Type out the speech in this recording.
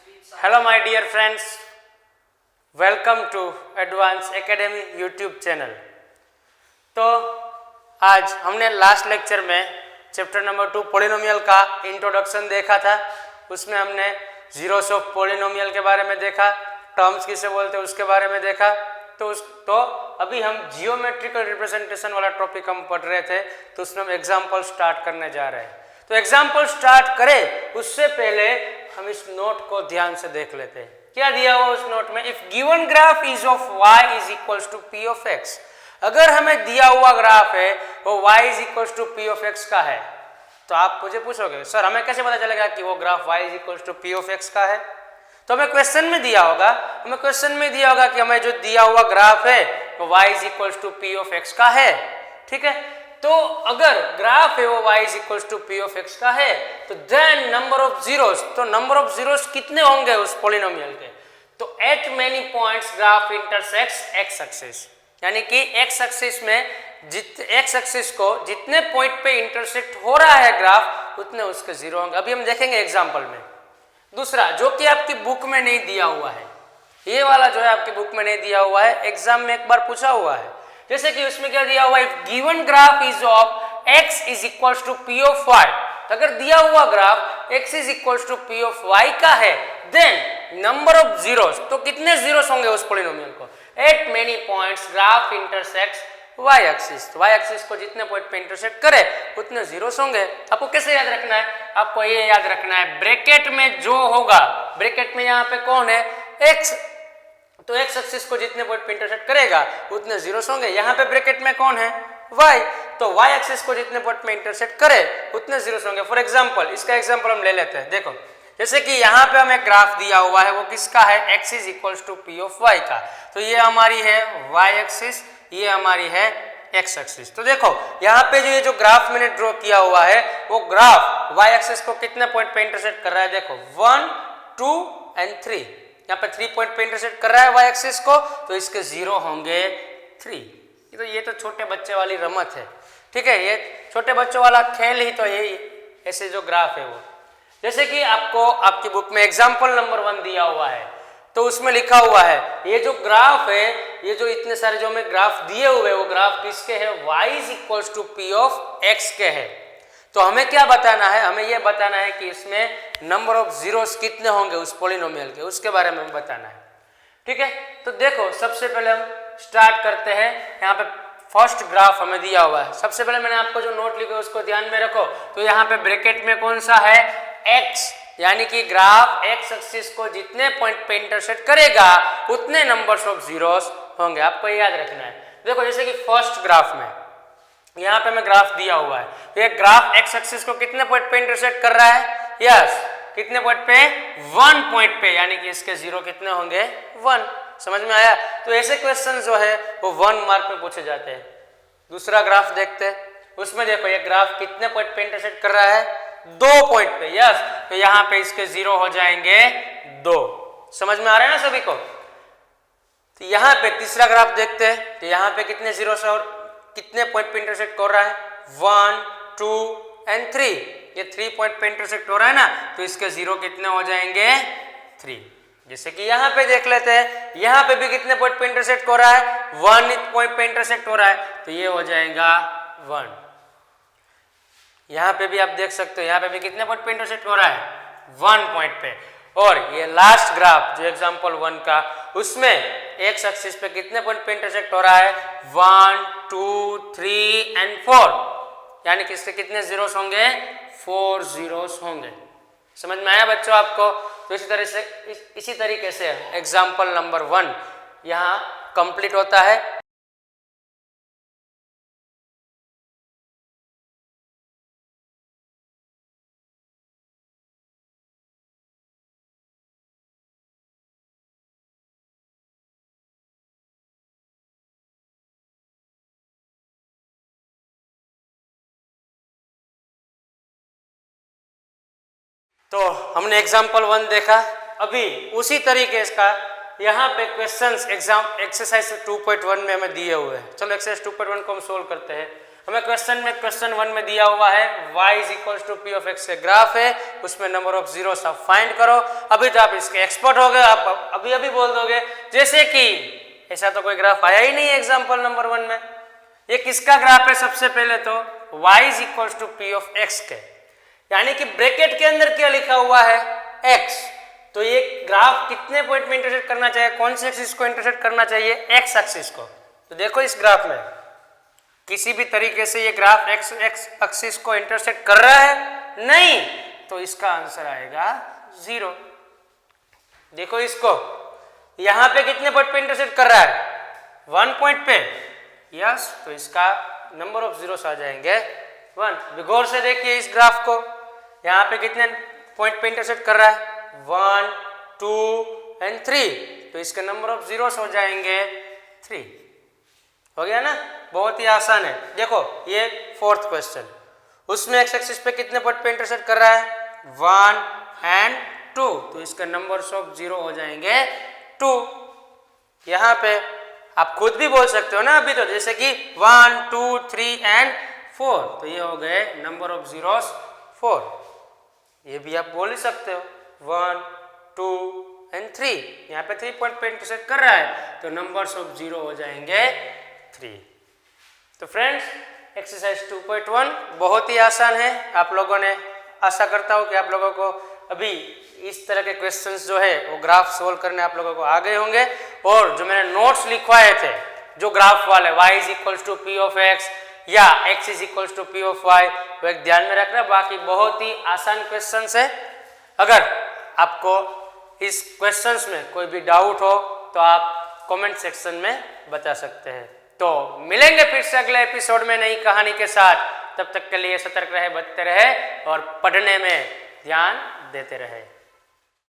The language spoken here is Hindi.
Hello my dear friends, welcome to advance academy YouTube channel. तो आज हमने लास्ट लेक्चर में चैप्टर नंबर 2 पॉलिनोमियल का इंट्रोडक्शन देखा था। उसमें हमने जीरोस ऑफ पॉलिनोमियल के बारे में देखा, टर्म्स किसे बोलते हैं उसके बारे में देखा। तो अभी हम जियोमेट्रिकल रिप्रेजेंटेशन वाला टॉपिक हम पढ़ रहे थे, तो उसमें हम एग्जाम्पल स्टार्ट करने जा रहे हैं। तो एग्जाम्पल स्टार्ट करें उससे पहले हम इस नोट को ध्यान से देख लेते हैं। क्या दिया हुआ उस नोट में? If given graph is of y is equals to p of x, अगर हमें दिया हुआ ग्राफ है वो y is equals to p of x का है, तो आप मुझे पूछोगे सर हमें कैसे पता चलेगा कि वो graph y is equals to p of x का है? तो हमें क्वेश्चन में दिया होगा कि हमें जो दिया हुआ ग्राफ है वो y is equals to p of x का है। ठीक है, तो अगर ग्राफ है वो y is equals to p of x का है, तो देन नंबर ऑफ जीरोस, तो नंबर ऑफ जीरोस कितने होंगे उस पॉलिनोमियल के? तो at many points graph intersects x axis, यानी कि x एक्सिस में x एक्सिस को जितने पॉइंट पे इंटरसेक्ट हो रहा है ग्राफ उतने उसके जीरो होंगे। अभी हम देखेंगे एग्जाम्पल में। दूसरा जो कि आपकी बुक में नहीं दिया हुआ है, ये वाला जो है आपकी बुक में नहीं दिया हुआ है, एग्जाम में एक बार पूछा हुआ है। जैसे कि उसमें क्या दिया हुआ है? If given graph is of x is equals to p of y, अगर दिया हुआ graph x is equals to p of y का है, देन नंबर ऑफ जीरोस, तो कितने जीरोस होंगे उस पॉलिनोमियल को? Eight many points graph intersects y axis, तो y एक्सिस को जितने पॉइंट पे इंटरसेक्ट करे उतने जीरोस होंगे। आपको कैसे याद रखना है? आपको ये याद रखना है ब्रैकेट में जो होगा, ब्रैकेट में यहाँ पे कौन है? x, तो x एक्सिस को जितने पॉइंट पे इंटरसेक्ट करेगा उतने जीरोस होंगे। यहाँ पे ब्रैकेट में कौन है? y, तो y एक्सिस को जितने पॉइंट पे इंटरसेक्ट करे उतने जीरोस होंगे। फॉर एग्जांपल इसका एग्जांपल हम ले लेते हैं। देखो जैसे कि यहाँ पे हमें ग्राफ दिया हुआ है, वो किसका है? x is equals to p of y का। तो ये हमारी है y एक्सिस, ये हमारी है x एक्सिस। तो देखो यहाँ पे ये जो ग्राफ मैंने ड्रॉ किया हुआ है वो ग्राफ y एक्सिस को कितने पॉइंट पे इंटरसेक्ट कर रहा है? देखो 1, 2 एंड 3, यहाँ पे 3 पॉइंट पे इंटरसेक्ट कर रहा है y एक्सिस को, तो इसके जीरो होंगे 3। ये तो छोटे बच्चे वाली रमत है। ठीक है, ये छोटे बच्चों वाला खेल ही तो यही, ऐसे जो ग्राफ है वो। जैसे कि आपको आपकी बुक में एग्जाम्पल नंबर 1 दिया हुआ है, तो उसमें लिखा हुआ है ये जो ग्राफ है, ये जो इतने सारे जो हमें ग्राफ दिए हुए हैं वो ग्राफ किसके है? y is equals to p of x के है। तो हमें क्या बताना है? हमें यह बताना है कि इसमें नंबर ऑफ जीरोस कितने होंगे उस पॉलिनोमियल के, उसके बारे में हमें बताना है। ठीक है, तो देखो सबसे पहले हम स्टार्ट करते हैं। यहाँ पे फर्स्ट ग्राफ हमें दिया हुआ है। सबसे पहले मैंने आपको जो नोट लिखा है उसको ध्यान में रखो। तो यहाँ पे ब्रैकेट में कौन सा है? x, यानी कि ग्राफ x एक्सिस को जितने पॉइंट पे इंटरसेक्ट करेगा उतने नंबर्स ऑफ जीरोस होंगे। आपको याद रखना है। देखो जैसे कि फर्स्ट ग्राफ में यहाँ पे हमें ग्राफ दिया हुआ है, ये ग्राफ x एक्सिस को कितने पॉइंट पे इंटरसेक्ट कर रहा है? यस, कितने पॉइंट पे? 1 पॉइंट पे, यानी कि इसके जीरो कितने होंगे? 1। समझ में आया? तो ऐसे क्वेश्चन जो है वो 1 मार्क में पूछे जाते हैं। दूसरा ग्राफ देखते हैं, उसमें देखो ये ग्राफ कितने पॉइंट पे इंटरसेक्ट कर रहा है? 2 पॉइंट पे। यस, तो यहाँ पे इसके जीरो हो जाएंगे 2। समझ में आ रहा है ना सभी को? तो यहाँ पे तीसरा ग्राफ देखते हैं, तो यहाँ पे कितने जीरो और कितने पॉइंट पे इंटरसेक्ट कर रहा है? 1, 2 एंड 3। ये 3 पॉइंट पे इंटरसेक्ट हो रहा है ना, तो इसके जीरो कितने हो जाएंगे? 3। जैसे कि यहाँ पे देख लेते हैं, यहाँ पे भी कितने पॉइंट पे इंटरसेक्ट हो रहा है? 1 पॉइंट पे इंटरसेक्ट हो रहा है, तो ये हो जाएगा 1। यहाँ पे भी आप देख सकते हो, यहाँ पे भी कितने पॉइंट पे इंटरसेक्ट हो रहा है? 1 पॉइंट पे। और ये लास्ट ग्राफ जो एग्जांपल 1 का, उसमें x एक्सिस पे कितने पॉइंट पे इंटरसेक्ट हो रहा है? 1, 2, 3 एंड 4, यानी कि इसके कितने जीरोस होंगे? 4 जीरोस होंगे। समझ में आया बच्चों आपको? तो इसी तरीके से एग्जांपल नंबर 1 यहाँ कंप्लीट होता है। तो हमने एग्जाम्पल 1 देखा। अभी उसी तरीके का यहाँ पे क्वेश्चंस एग्जाम एक्सरसाइज 2.1 में हमें दिए हुए हैं। चलो एक्सरसाइज 2.1 को हम सोल्व करते हैं। हमें क्वेश्चन 1 में दिया हुआ है y is equals to P of X के ग्राफ है, उसमें नंबर ऑफ जीरोस आप फाइंड करो। अभी तो आप इसके एक्सपर्ट हो गए, आप अभी बोल दोगे जैसे कि ऐसा तो कोई ग्राफ आया ही नहीं है एग्जाम्पल नंबर 1 में। ये किसका ग्राफ है? सबसे पहले तो y is equals to P of X के, यानी कि ब्रैकेट के अंदर क्या लिखा हुआ है? x। तो ये ग्राफ कितने पॉइंट में इंटरसेक्ट करना चाहिए? कौन से एक्सिस को इंटरसेक्ट करना चाहिए? x एक्सिस को। तो देखो इस ग्राफ में किसी भी तरीके से ये ग्राफ x एक्सिस को इंटरसेक्ट कर रहा है? नहीं, तो इसका आंसर आएगा 0। देखो इसको, यहां पे कितने पॉइंट पे इंटरसेक्ट कर रहा है? 1 पॉइंट पे, यस, तो इसका नंबर ऑफ जीरोस आ जाएंगे 1। गौर से देखिए इस ग्राफ को, यहाँ पे कितने पॉइंट पे इंटरसेक्ट कर रहा है? 1, 2 एंड 3, तो इसके नंबर ऑफ जीरोस हो जाएंगे 3। हो गया ना? बहुत ही आसान है। देखो ये 4th क्वेश्चन, उसमें एक्स एक्सिस पे कितने पॉइंट पे इंटरसेक्ट कर रहा है? 1 एंड 2, तो इसके नंबर्स ऑफ जीरो हो जाएंगे 2। यहाँ पे आप खुद भी बोल सकते हो ना अभी तो, जैसे कि 1, 2, 3 एंड 4, तो ये हो गए नंबर ऑफ जीरोस 4। ये भी आप बोल ही सकते हो 1, 2 एंड 3, यहाँ पे 3 पॉइंट पे इंटरसेक्ट कर रहा है, तो नंबर्स ऑफ जीरो हो जाएंगे 3। तो फ्रेंड्स एक्सरसाइज 2.1 बहुत ही आसान है। आप लोगों ने, आशा करता हूँ कि आप लोगों को अभी इस तरह के क्वेश्चंस जो है वो ग्राफ सोल्व करने आप लोगों को आ गए होंगे। और जो मैंने नोट्स लिखवाए थे जो ग्राफ वाले y is equals to P of X या x is equals to P of y, वो एक ध्यान में रखना। बाकी बहुत ही आसान क्वेश्चंस है। अगर आपको इस क्वेश्चंस में कोई भी डाउट हो तो आप कमेंट सेक्शन में बता सकते हैं। तो मिलेंगे फिर से अगले एपिसोड में नई कहानी के साथ। तब तक के लिए सतर्क रहे, बचते रहे और पढ़ने में ध्यान देते रहे।